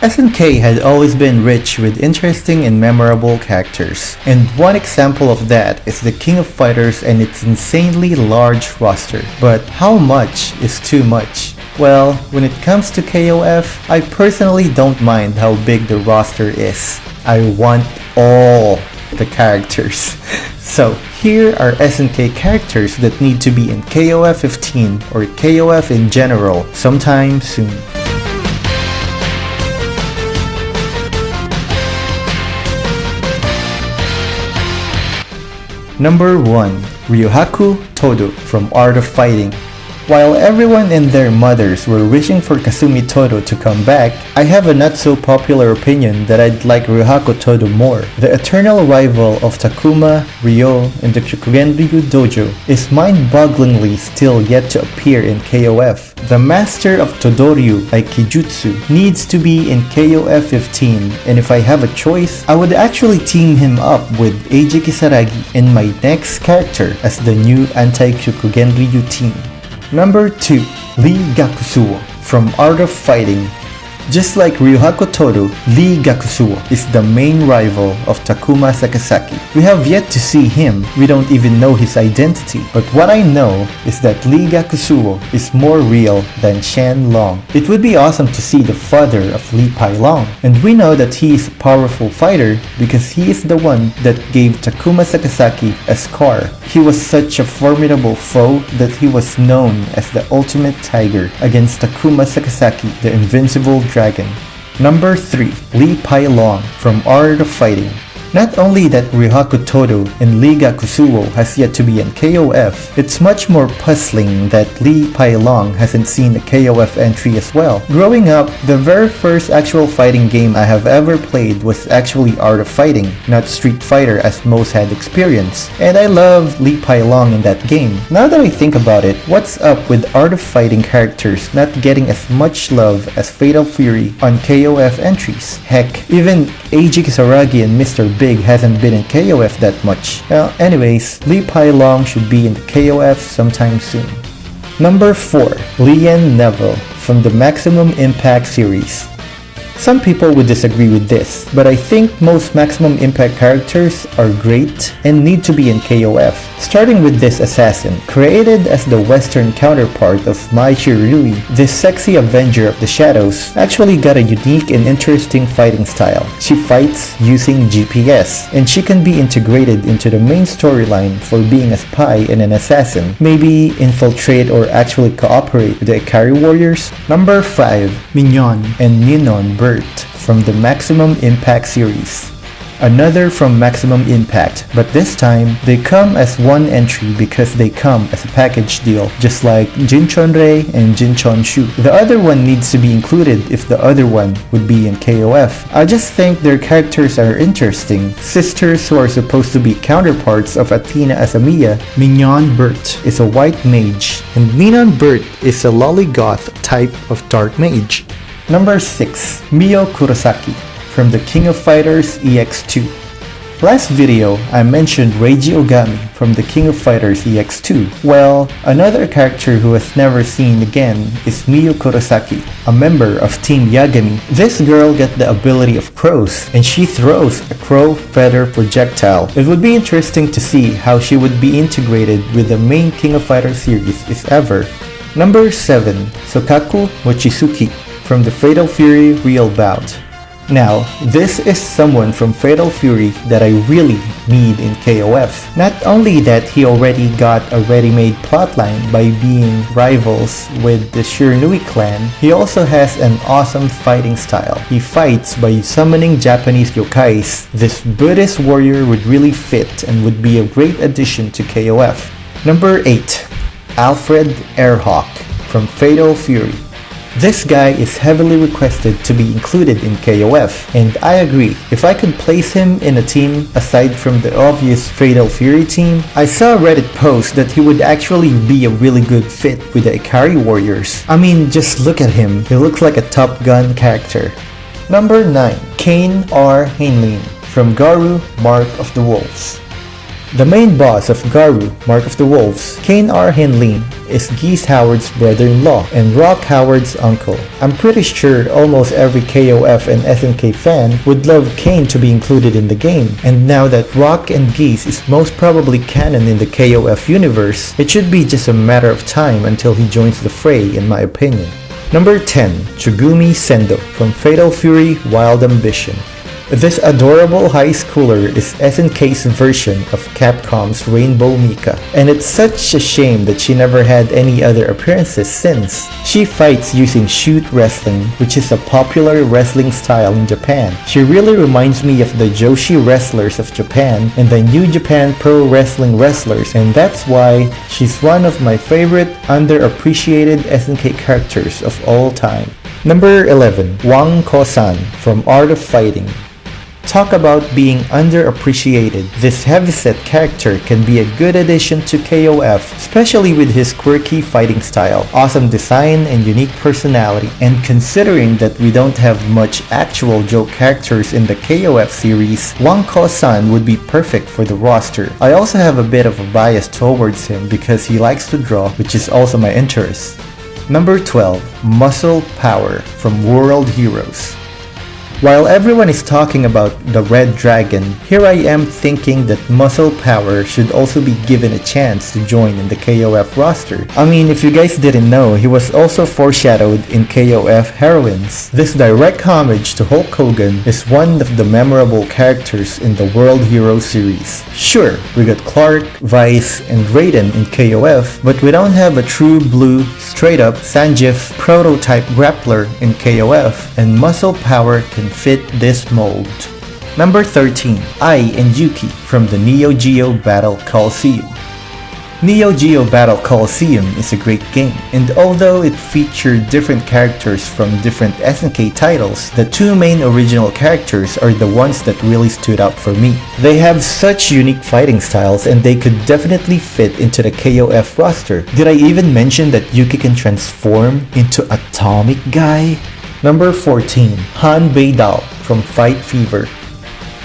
SNK had always been rich with interesting and memorable characters, and one example of that is the King of Fighters and its insanely large roster. But how much is too much? Well, when it comes to KOF, I personally don't mind how big the roster is. I want all the characters. So here are SNK characters that need to be in KOF 15 or KOF in general sometime soon. Number 1. Ryohaku Todo from Art of Fighting. While everyone and their mothers were wishing for Kasumi Todo to come back, I have a not so popular opinion that I'd like Ryohaku Todo more. The eternal rival of Takuma, Ryo, and the Kyokugen-ryu dojo is mind-bogglingly still yet to appear in KOF. The master of Todoryu, Aikijutsu, needs to be in KOF 15, and if I have a choice, I would actually team him up with Eiji Kisaragi in my next character as the new anti-Kyokugen-ryu team. Number 2. Leegakusuwa from Art of Fighting. Just like Ryohaku Todo, Leegakusuwa is the main rival of Takuma Sakazaki. We have yet to see him, we don't even know his identity, but what I know is that Leegakusuwa is more real than Shenlong. It would be awesome to see the father of Leepai Long, and we know that he is a powerful fighter because he is the one that gave Takuma Sakazaki a scar. He was such a formidable foe that he was known as the ultimate tiger against Takuma Sakazaki, the invincible dragon. Number 3. Leepai Long from Art of Fighting. Not only that Ryohaku Todo and Leegakusuwa has yet to be in KOF, it's much more puzzling that Leepai Long hasn't seen a KOF entry as well. Growing up, the very first actual fighting game I have ever played was actually Art of Fighting, not Street Fighter as most had experienced, and I loved Leepai Long in that game. Now that I think about it, what's up with Art of Fighting characters not getting as much love as Fatal Fury on KOF entries? Heck, even Eiji Kisaragi and Mr. Big hasn't been in KOF that much. Well, anyways, Leepai Long should be in the KOF sometime soon. Number 4. Lianne Noelle from the Maximum Impact series. Some people would disagree with this, but I think most Maximum Impact characters are great and need to be in KOF. Starting with this assassin, created as the western counterpart of Mai Shiranui, this sexy avenger of the shadows actually got a unique and interesting fighting style. She fights using GPS, and she can be integrated into the main storyline for being a spy and an assassin, maybe infiltrate or actually cooperate with the Ikari warriors. Number 5. Mignon and Minon from the Maximum Impact series. Another from Maximum Impact, but this time they come as one entry because they come as a package deal, just like Jinchon-rei and Jinchon-shu. The other one needs to be included if the other one would be in KOF. I just think their characters are interesting. Sisters who are supposed to be counterparts of Athena Asamiya, Mignon Bert is a white mage, and Minon Bert is a lollygoth type of dark mage. Number 6. Miyo Kurasaki from the King of Fighters EX2. Last video, I mentioned Reiji Ogami from the King of Fighters EX2. Well, another character who was never seen again is Miyo Kurasaki, a member of Team Yagami. This girl got the ability of crows, and she throws a crow feather projectile. It would be interesting to see how she would be integrated with the main King of Fighters series if ever. Number 7. Sukaku Mochisuki from the Fatal Fury Real Bout. Now, this is someone from Fatal Fury that I really need in KOF. Not only that he already got a ready-made plotline by being rivals with the Shiranui clan, he also has an awesome fighting style. He fights by summoning Japanese yokais. This Buddhist warrior would really fit and would be a great addition to KOF. Number 8. Alfred Airhawk from Fatal Fury. This guy is heavily requested to be included in KOF, and I agree. If I could place him in a team aside from the obvious Fatal Fury team, I saw a Reddit post that he would actually be a really good fit with the Ikari warriors. I mean, just look at him, he looks like a Top Gun character. Number 9. Kane R Heinlein from Garu Mark of the Wolves. The main boss of Garu, Mark of the Wolves, Kane R Heinlein, is Geese Howard's brother-in-law and Rock Howard's uncle. I'm pretty sure almost every KOF and SNK fan would love Kane to be included in the game, and now that Rock and Geese is most probably canon in the KOF universe, it should be just a matter of time until he joins the fray in my opinion. Number 10. Chigumi Sendo from Fatal Fury Wild Ambition. This adorable high schooler is SNK's version of Capcom's Rainbow Mika, and it's such a shame that she never had any other appearances since. She fights using shoot wrestling, which is a popular wrestling style in Japan. She really reminds me of the Joshi wrestlers of Japan and the New Japan Pro Wrestling wrestlers, and that's why she's one of my favorite underappreciated SNK characters of all time. Number 11. Wang Kosan from Art of Fighting. Talk about being underappreciated. This heavyset character can be a good addition to KOF, especially with his quirky fighting style, awesome design, and unique personality. And considering that we don't have much actual joke characters in the KOF series, Wang Kosan would be perfect for the roster. I also have a bit of a bias towards him because he likes to draw, which is also my interest. Number 12. Muscle Power from World Heroes. While everyone is talking about the Red Dragon, here I am thinking that Muscle Power should also be given a chance to join in the KOF roster. I mean, if you guys didn't know, he was also foreshadowed in KOF Heroines. This direct homage to Hulk Hogan is one of the memorable characters in the World Hero series. Sure, we got Clark, Vice, and Raiden in KOF, but we don't have a true blue, straight up Sanjif prototype grappler in KOF, and Muscle Power can fit this mold. Number 13. Ai and Iyuki from the Neo Geo Battle Coliseum. Neo Geo Battle Coliseum is a great game, and although it featured different characters from different SNK titles, the two main original characters are the ones that really stood out for me. They have such unique fighting styles and they could definitely fit into the KOF roster. Did I even mention that Iyuki can transform into Atomic Guy? Number 14. Han Baidao from Fight Fever.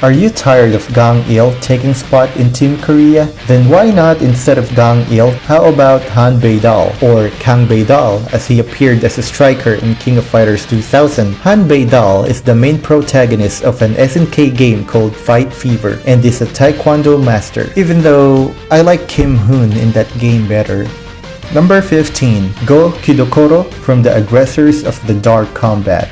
Are you tired of Gang Il taking spot in Team Korea? Then why not, instead of Gang Il, how about Han Baidao, or Kang Baidao as he appeared as a striker in King of Fighters 2000. Han Baidao is the main protagonist of an SNK game called Fight Fever and is a taekwondo master, even though I like Kim Hoon in that game better. Number 15. Go Kidokoro from the Aggressors of the Dark Combat.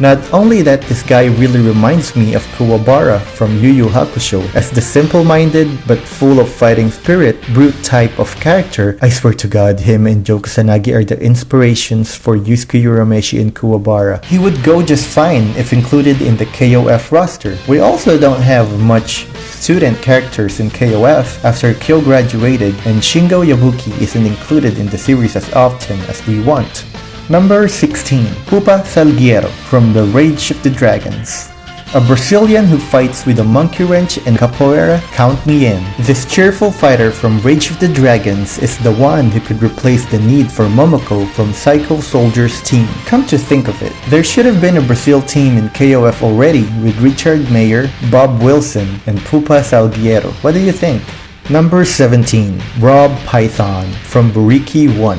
Not only that, this guy really reminds me of Kuwabara from Yu Yu Hakusho as the simple-minded but full of fighting spirit, brute type of character. I swear to God, him and Joe Kusanagi are the inspirations for Yusuke Urameshi in Kuwabara. He would go just fine if included in the KOF roster. We also don't have much student characters in KOF after Kyo graduated, and Shingo Yabuki isn't included in the series as often as we want. Number 16. Pupa Salazar from the Rage of the Dragons. A Brazilian who fights with a monkey wrench and capoeira, count me in. This cheerful fighter from Rage of the Dragons is the one who could replace the need for Momoko from Psycho Soldier's team. Come to think of it, there should have been a Brazil team in KOF already with Richard Mayer, Bob Wilson, and Pupa Salguero. What do you think? Number 17. Rob Python from Buriki 1.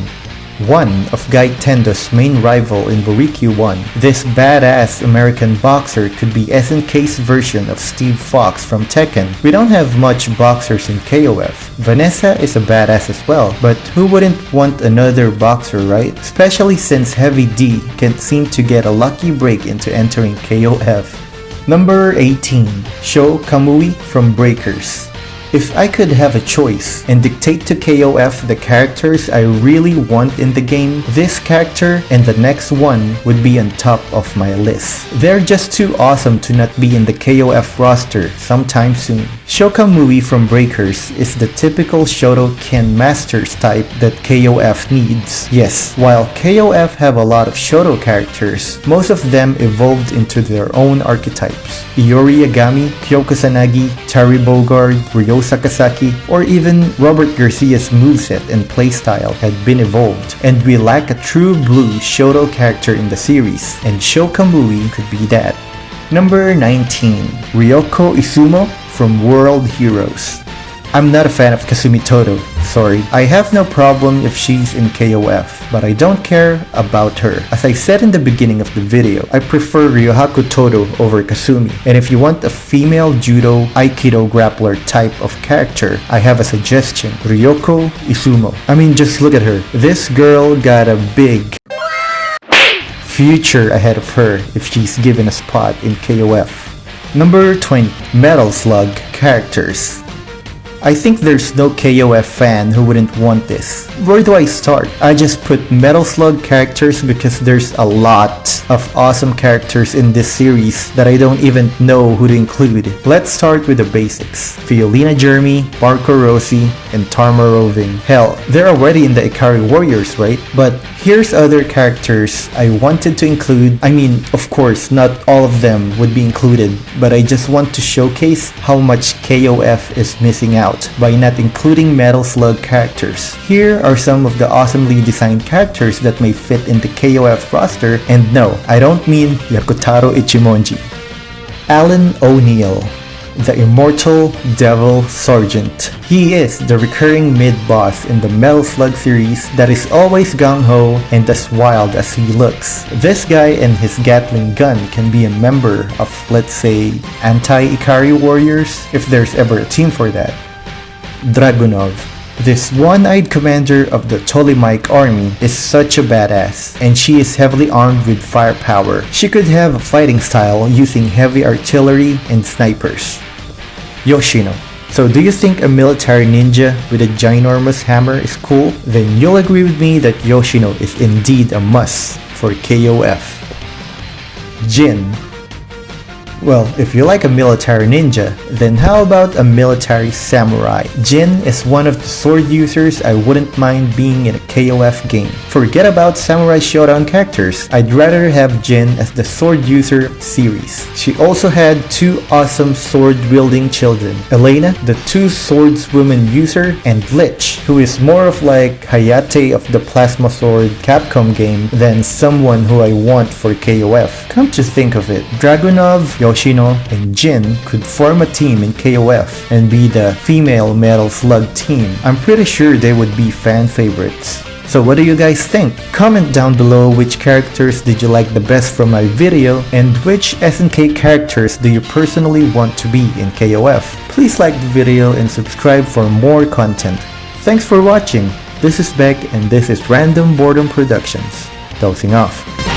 One of Gai Tendo's main rival in Buriki 1, this badass American boxer could be SNK's version of Steve Fox from Tekken. We don't have much boxers in KOF. Vanessa is a badass as well, but who wouldn't want another boxer, right? Especially since Heavy D can't seem to get a lucky break into entering KOF. Number 18. Sho Kamui from Breakers. If I could have a choice and dictate to KOF the characters I really want in the game, this character and the next one would be on top of my list. They're just too awesome to not be in the KOF roster sometime soon. Sho Kamui from Breakers is the typical Shoto Ken Masters type that KOF needs. Yes, while KOF have a lot of Shoto characters, most of them evolved into their own archetypes. Iori Yagami, Kyo Kusanagi, Terry Bogard, Ryo Sakazaki, or even Robert Garcia's moveset and playstyle had been evolved, and we lack a true blue Shoto character in the series, and Sho Kamui could be that. Number 19. Ryoko Izumo from World Heroes. I'm not a fan of Kasumi Todo, sorry. I have no problem if she's in KOF, but I don't care about her. As I said in the beginning of the video, I prefer Ryohaku Todo over Kasumi. And if you want a female judo aikido grappler type of character, I have a suggestion. Ryoko Izumo. I mean, just look at her. This girl got a big future ahead of her if she's given a spot in KOF. Number 20. Metal Slug characters. I think there's no KOF fan who wouldn't want this. Where do I start? I just put Metal Slug characters because there's a lot of awesome characters in this series that I don't even know who to include. Let's start with the basics. Fiolina Jeremy, Marco Rossi, and Tarma Roving. Hell, they're already in the Ikari Warriors, right? But here's other characters I wanted to include. I mean, of course, not all of them would be included, but I just want to showcase how much KOF is missing out by not including Metal Slug characters. Here are some of the awesomely designed characters that may fit in the KOF roster, and no, I don't mean Yakutaro Ichimonji. Alan O'Neill, the Immortal Devil Sergeant. He is the recurring mid-boss in the Metal Slug series that is always gung-ho and as wild as he looks. This guy and his Gatling gun can be a member of, let's say, anti-Ikari warriors, if there's ever a team for that. Dragunov. This one-eyed commander of the Ptolemaic army is such a badass, and she is heavily armed with firepower. She could have a fighting style using heavy artillery and snipers. Yoshino. So do you think a military ninja with a ginormous hammer is cool? Then you'll agree with me that Yoshino is indeed a must for KOF. Jin. Well, if you like a military ninja, then how about a military samurai? Jin is one of the sword users I wouldn't mind being in a KOF game. Forget about Samurai Showdown characters, I'd rather have Jin as the sword user series. She also had two awesome sword-wielding children, Elena, the two swordswoman user, and Lich, who is more of like Hayate of the Plasma Sword Capcom game than someone who I want for KOF. Come to think of it, Dragunov, Yoshino, and Jin could form a team in KOF and be the female Metal Slug team. I'm pretty sure they would be fan favorites. So what do you guys think? Comment down below which characters did you like the best from my video and which SNK characters do you personally want to be in KOF. Please like the video and subscribe for more content. Thanks for watching. This is Beck and this is Random Boredom Productions. Dosing off.